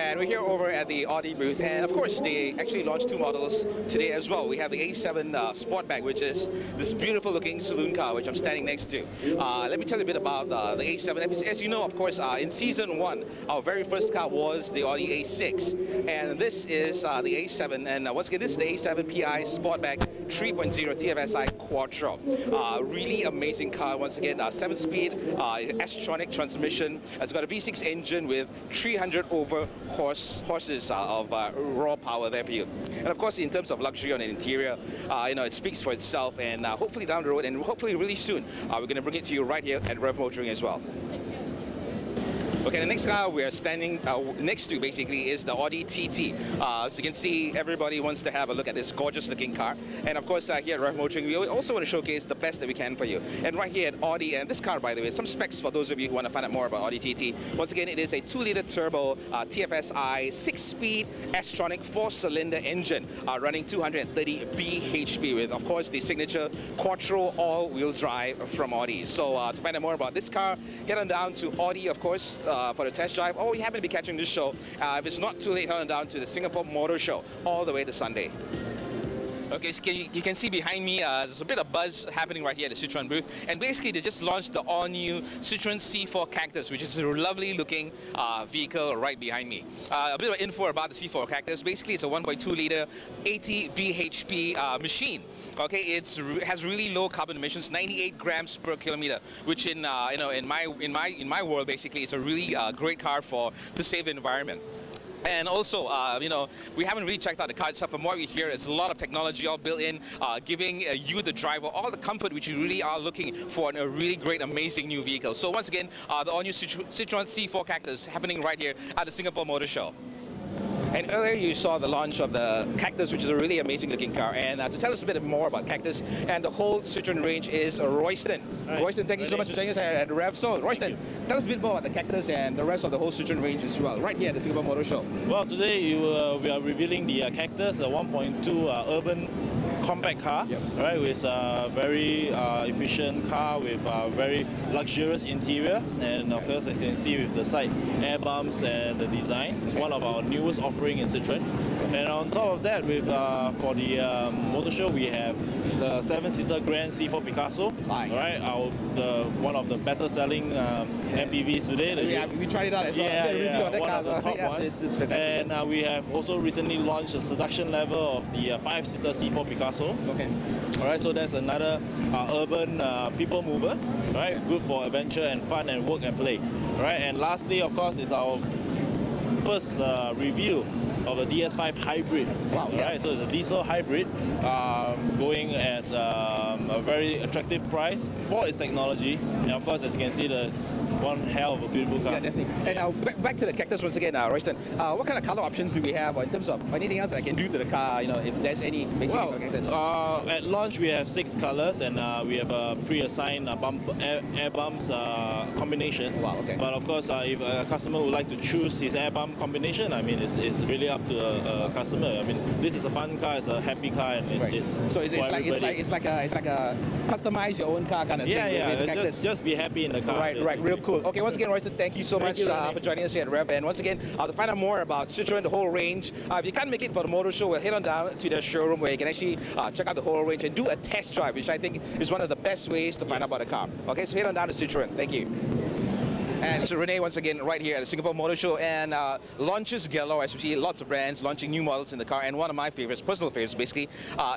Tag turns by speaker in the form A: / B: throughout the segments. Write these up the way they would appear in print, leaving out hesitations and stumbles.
A: And we're here over at the Audi booth, and of course they actually launched two models today as well. We have the A7 Sportback, which is this beautiful looking saloon car which I'm standing next to. Let me tell you a bit about the A7. As you know, of course, in Season 1, our very first car was the Audi A6, and this is the A7, and once again, this is the A7 PI Sportback 3.0 TFSI Quattro. Really amazing car. Once again, 7-speed S-tronic transmission. It's got a V6 engine with 300 over horses of raw power there for you. And of course, in terms of luxury on the interior, it speaks for itself. And hopefully down the road, and hopefully really soon, we're going to bring it to you right here at Revv Motoring as well. Okay, the next car we are standing next to basically is the Audi TT. As you can see, everybody wants to have a look at this gorgeous looking car. And of course, here at Revv Motoring, we also want to showcase the best that we can for you. And right here at Audi, and this car, by the way, some specs for those of you who want to find out more about Audi TT. Once again, it is a 2-liter turbo TFSI 6-speed S-tronic 4-cylinder engine running 230 bhp with, of course, the signature Quattro all-wheel drive from Audi. So to find out more about this car, head on down to Audi, of course, for the test drive, or you happen to be catching this show, if it's not too late, head on down to the Singapore Motorshow all the way to Sunday. Okay, so you can see behind me, there's a bit of buzz happening right here at the Citroën booth, and basically they just launched the all-new Citroën C4 Cactus, which is a lovely looking vehicle right behind me. A bit of info about the C4 Cactus. Basically, it's a 1.2-liter 80 bhp machine. Okay, it has really low carbon emissions, 98 grams per kilometer, which in my world basically is a really great car to save the environment. And also, we haven't really checked out the car itself. From what we hear, it's a lot of technology all built in, giving you, the driver, all the comfort which you really are looking for in a really great, amazing new vehicle. So once again, the all-new Citroën C4 Cactus happening right here at the Singapore Motorshow. And earlier you saw the launch of the Cactus, which is a really amazing looking car. And to tell us a bit more about Cactus and the whole Citroën range is Royston. Hi. Royston, thank you so much for joining us at Revv. So Royston, tell us a bit more about the Cactus and the rest of the whole Citroën range as well, right here at the Singapore Motor Show.
B: Well, today we are revealing the Cactus, a 1.2 urban compact car, right, with a very efficient car with a very luxurious interior, and of course, as you can see with the side air bumps and the design, it's one of our newest offerings in Citroën. And on top of that, with for the motor show, we have the 7-seater Grand C4 Picasso, right? One of the better selling MPVs today.
A: Yeah, we tried it out as well.
B: One of the top ones.
A: It's fantastic.
B: And we have also recently launched a seduction level of the 5-seater C4 Picasso. Okay. All right, so that's another urban people mover, right? Good for adventure and fun and work and play, right? And lastly, of course, is our first review of a DS5 hybrid. Wow. Right, so it's a diesel hybrid going at a very attractive price for its technology, and of course, as you can see, there's one hell of a beautiful car.
A: Yeah, definitely. And back to the Cactus once again, Royston. What kind of color options do we have, or in terms of anything else that I can do to the car? If there's any basic Cactus.
B: At launch we have 6 colors, and we have a pre-assigned air bumps combinations. Wow. Okay. But of course, if a customer would like to choose his air bump combination, I mean, it's really up to a customer. I mean, this is a fun car, it's a happy car, and
A: it's like a customize your own car kind of thing.
B: Yeah. Just be happy in the car.
A: Right. Real cool. Okay, once again, Royston, thank you so much for joining us here at Revv. And once again, to find out more about Citroën, the whole range, if you can't make it for the motor show, we'll head on down to the showroom where you can actually check out the whole range and do a test drive, which I think is one of the best ways to find out about a car. Okay, so head on down to Citroën. Thank you. And so Renee, once again, right here at the Singapore Motor Show, and launches galore, as you see, lots of brands launching new models in the car, and one of my favorites, personal favorites basically,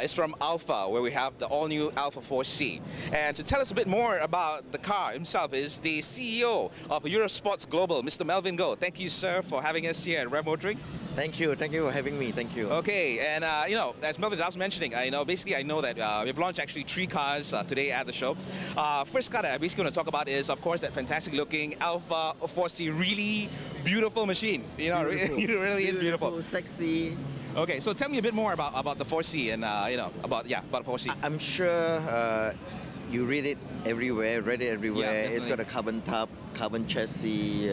A: is from Alpha, where we have the all-new Alpha 4C. And to tell us a bit more about the car himself is the CEO of Eurosports Global, Mr. Melvin Goh. Thank you, sir, for having us here at Revv Motoring.
C: Thank you for having me. Thank you.
A: Okay, and as Melvin was mentioning, I know that we've launched actually 3 cars today at the show. First car that I basically want to talk about is, of course, that fantastic-looking Alpha 4C, really beautiful machine. It really is beautiful,
C: sexy.
A: Okay, so tell me a bit more about the 4C and about 4C.
C: I'm sure you read it everywhere.
A: Yeah,
C: it's got a carbon top, carbon chassis.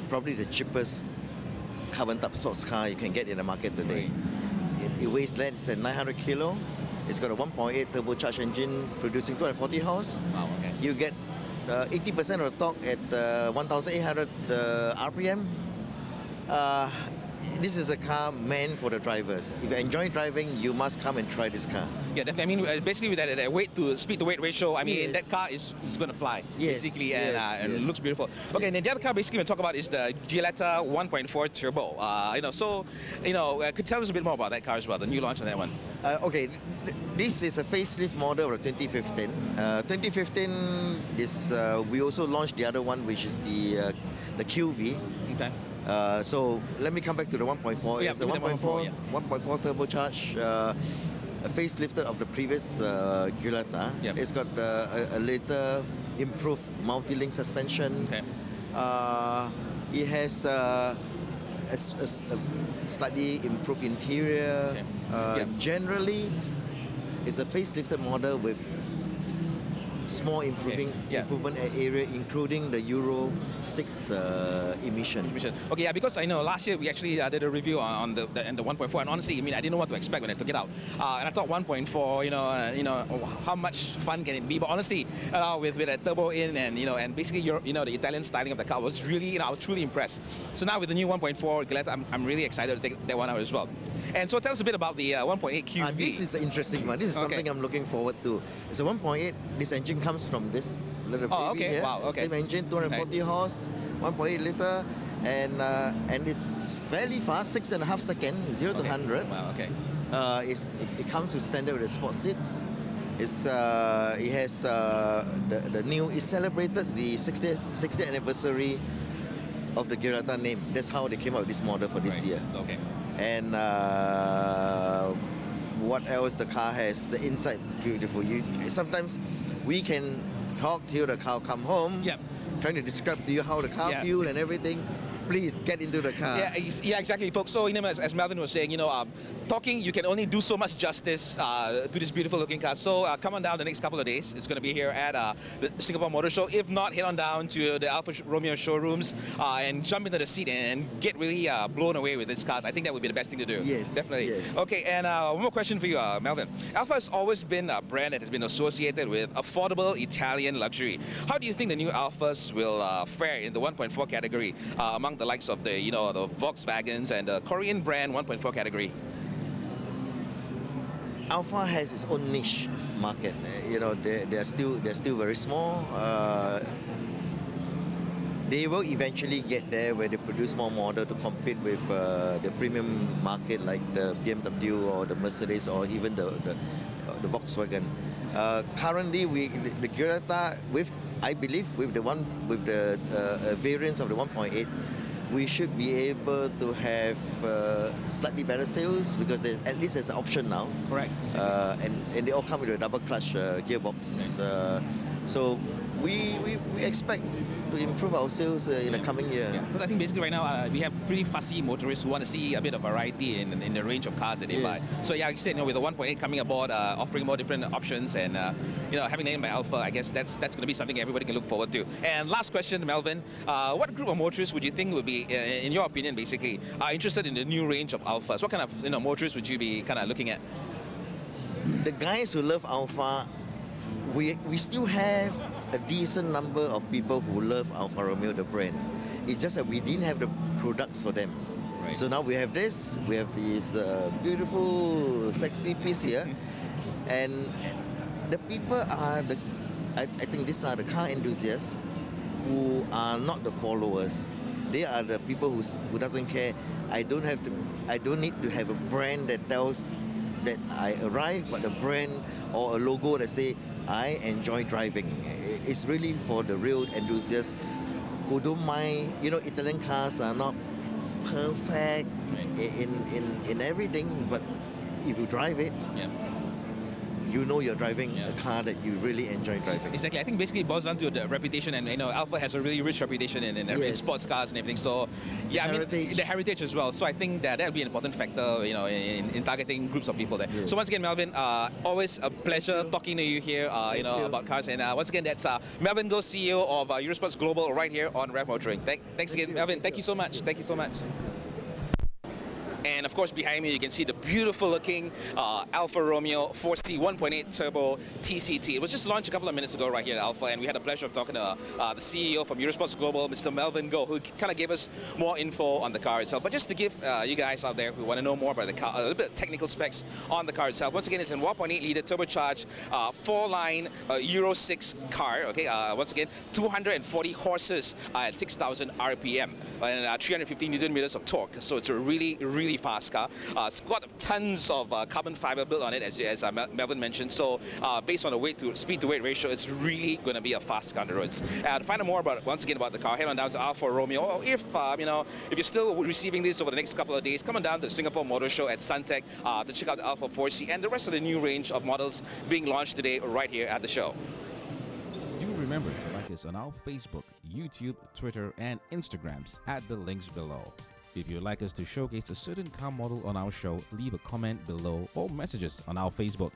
C: Probably the cheapest carbon top sports car you can get in the market today. Right. It weighs less than 900 kilo. It's got a 1.8 turbocharged engine producing 240 horse.
A: Wow, okay.
C: You get 80% of the torque at 1,800 RPM. This is a car meant for the drivers. If you enjoy driving, you must come and try this car.
A: Yeah, definitely. I mean, basically with that weight to speed to weight ratio, I mean,
C: Yes.
A: that car is going to fly,
C: Yes,
A: basically, and, and it
C: yes.
A: looks beautiful. Okay, and then the other car basically we're talk about is the Giulietta 1.4 Turbo. Could tell us a bit more about that car as well, the new launch on that one.
C: Okay, this is a facelift model of 2015. 2015 is we also launched the other one, which is the QV.
A: Okay.
C: So let me come back to the 1.4.
A: Yeah,
C: It's a
A: give me the
C: 1.4,
A: 1.4,
C: 1.4 turbocharged, a facelifted of the previous Giulietta.
A: Yep.
C: It's got a later improved multi-link suspension.
A: Okay.
C: It has a slightly improved interior.
A: Okay. Yep.
C: Generally, it's a facelifted model with small improvement area, including the Euro 6 emission.
A: Okay, yeah, because I know last year we actually did a review on the 1.4, and honestly, I mean, I didn't know what to expect when I took it out, and I thought 1.4, how much fun can it be? But honestly, with a turbo in and basically the Italian styling of the car was really, I was truly impressed. So now with the new 1.4 Giulietta, I'm really excited to take that one out as well. And so tell us a bit about the 1.8 QV.
C: This is an interesting one. This is something I'm looking forward to. It's a 1.8. This engine comes from this little baby here.
A: Wow, okay.
C: Same engine, 240 horse, 1.8 liter, and it's fairly fast, 6.5 seconds, 0 to 100.
A: Wow, okay.
C: It comes with standard with the sport seats. It has the new. It celebrated the 60th anniversary of the Giulietta name. That's how they came up with this model for this year.
A: Okay.
C: And what else the car has? The inside, beautiful. Sometimes we can talk till the car come home, trying to describe to you how the car feels and everything. Please get into the car.
A: Yeah, exactly, folks. So, as Melvin was saying, talking, you can only do so much justice to this beautiful looking car. So come on down the next couple of days. It's going to be here at the Singapore Motorshow. If not, head on down to the Alfa Romeo showrooms and jump into the seat and get really blown away with this car. I think that would be the best thing to do.
C: Yes,
A: definitely.
C: Yes.
A: Okay, and one more question for you, Melvin. Alfa has always been a brand that has been associated with affordable Italian luxury. How do you think the new Alfas will fare in the 1.4 category among the likes of the the Volkswagens and the Korean brand 1.4 category?
C: Alfa has its own niche market. They're still very small. They will eventually get there where they produce more models to compete with the premium market like the BMW or the Mercedes or even the Volkswagen. Currently, the Giulietta, I believe with the variants of the 1.8. We should be able to have slightly better sales because at least there's an option now.
A: Correct.
C: And they all come with a double clutch gearbox. So we expect to improve our sales in the coming year.
A: Yeah, because I think basically right now we have pretty fussy motorists who want to see a bit of variety in the range of cars that they buy. So yeah, like you said, with the 1.8 coming aboard, offering more different options and having named by Alfa, I guess that's going to be something everybody can look forward to. And last question, Melvin, what group of motorists would you think would be, in your opinion, basically, interested in the new range of Alfas? What kind of motorists would you be kind of looking at?
C: The guys who love Alfa, we still have a decent number of people who love Alfa Romeo, the brand. It's just that we didn't have the products for them. Right. So now we have this. We have this beautiful, sexy piece here, and the people are I think these are the car enthusiasts who are not the followers. They are the people who doesn't care. I don't need to have a brand that tells that I arrive, but a brand or a logo that say I enjoy driving. It's really for the real enthusiasts who don't mind. Italian cars are not perfect in everything, but if you drive it, you're driving a car that you really enjoy driving.
A: Exactly. I think basically it boils down to the reputation, and Alfa has a really rich reputation in sports cars and everything. So yeah, the heritage as well. So I think that'll be an important factor, in targeting groups of people there. Yeah. So once again, Melvin, always a pleasure talking to you here, about cars. And once again, that's Melvin Goh, CEO of Eurosports Global, right here on Revv Motoring. Thanks again, Melvin. Thank you so much. Thank you so much. And And of course, behind me, you can see the beautiful looking Alfa Romeo 4C 1.8 Turbo TCT. It was just launched a couple of minutes ago right here at Alfa, and we had the pleasure of talking to the CEO from Eurosports Global, Mr. Melvin Goh, who kind of gave us more info on the car itself. But just to give you guys out there who want to know more about the car, a little bit of technical specs on the car itself. Once again, it's a 1.8 liter turbocharged 4-line Euro 6 car. Okay, once again, 240 horses at 6,000 RPM and 350 Newton meters of torque. So it's a really fast car. It's got tons of carbon fiber built on it, as Melvin mentioned. So based on the weight to speed to weight ratio, it's really going to be a fast car on the roads. To find out more about the car, head on down to Alfa Romeo. Or if if you're still receiving this over the next couple of days, come on down to the Singapore Motorshow at Suntec to check out the Alfa 4C and the rest of the new range of models being launched today right here at the show.
D: Do remember to like us on our Facebook, YouTube, Twitter, and Instagrams at the links below. If you'd like us to showcase a certain car model on our show, leave a comment below or message us on our Facebook.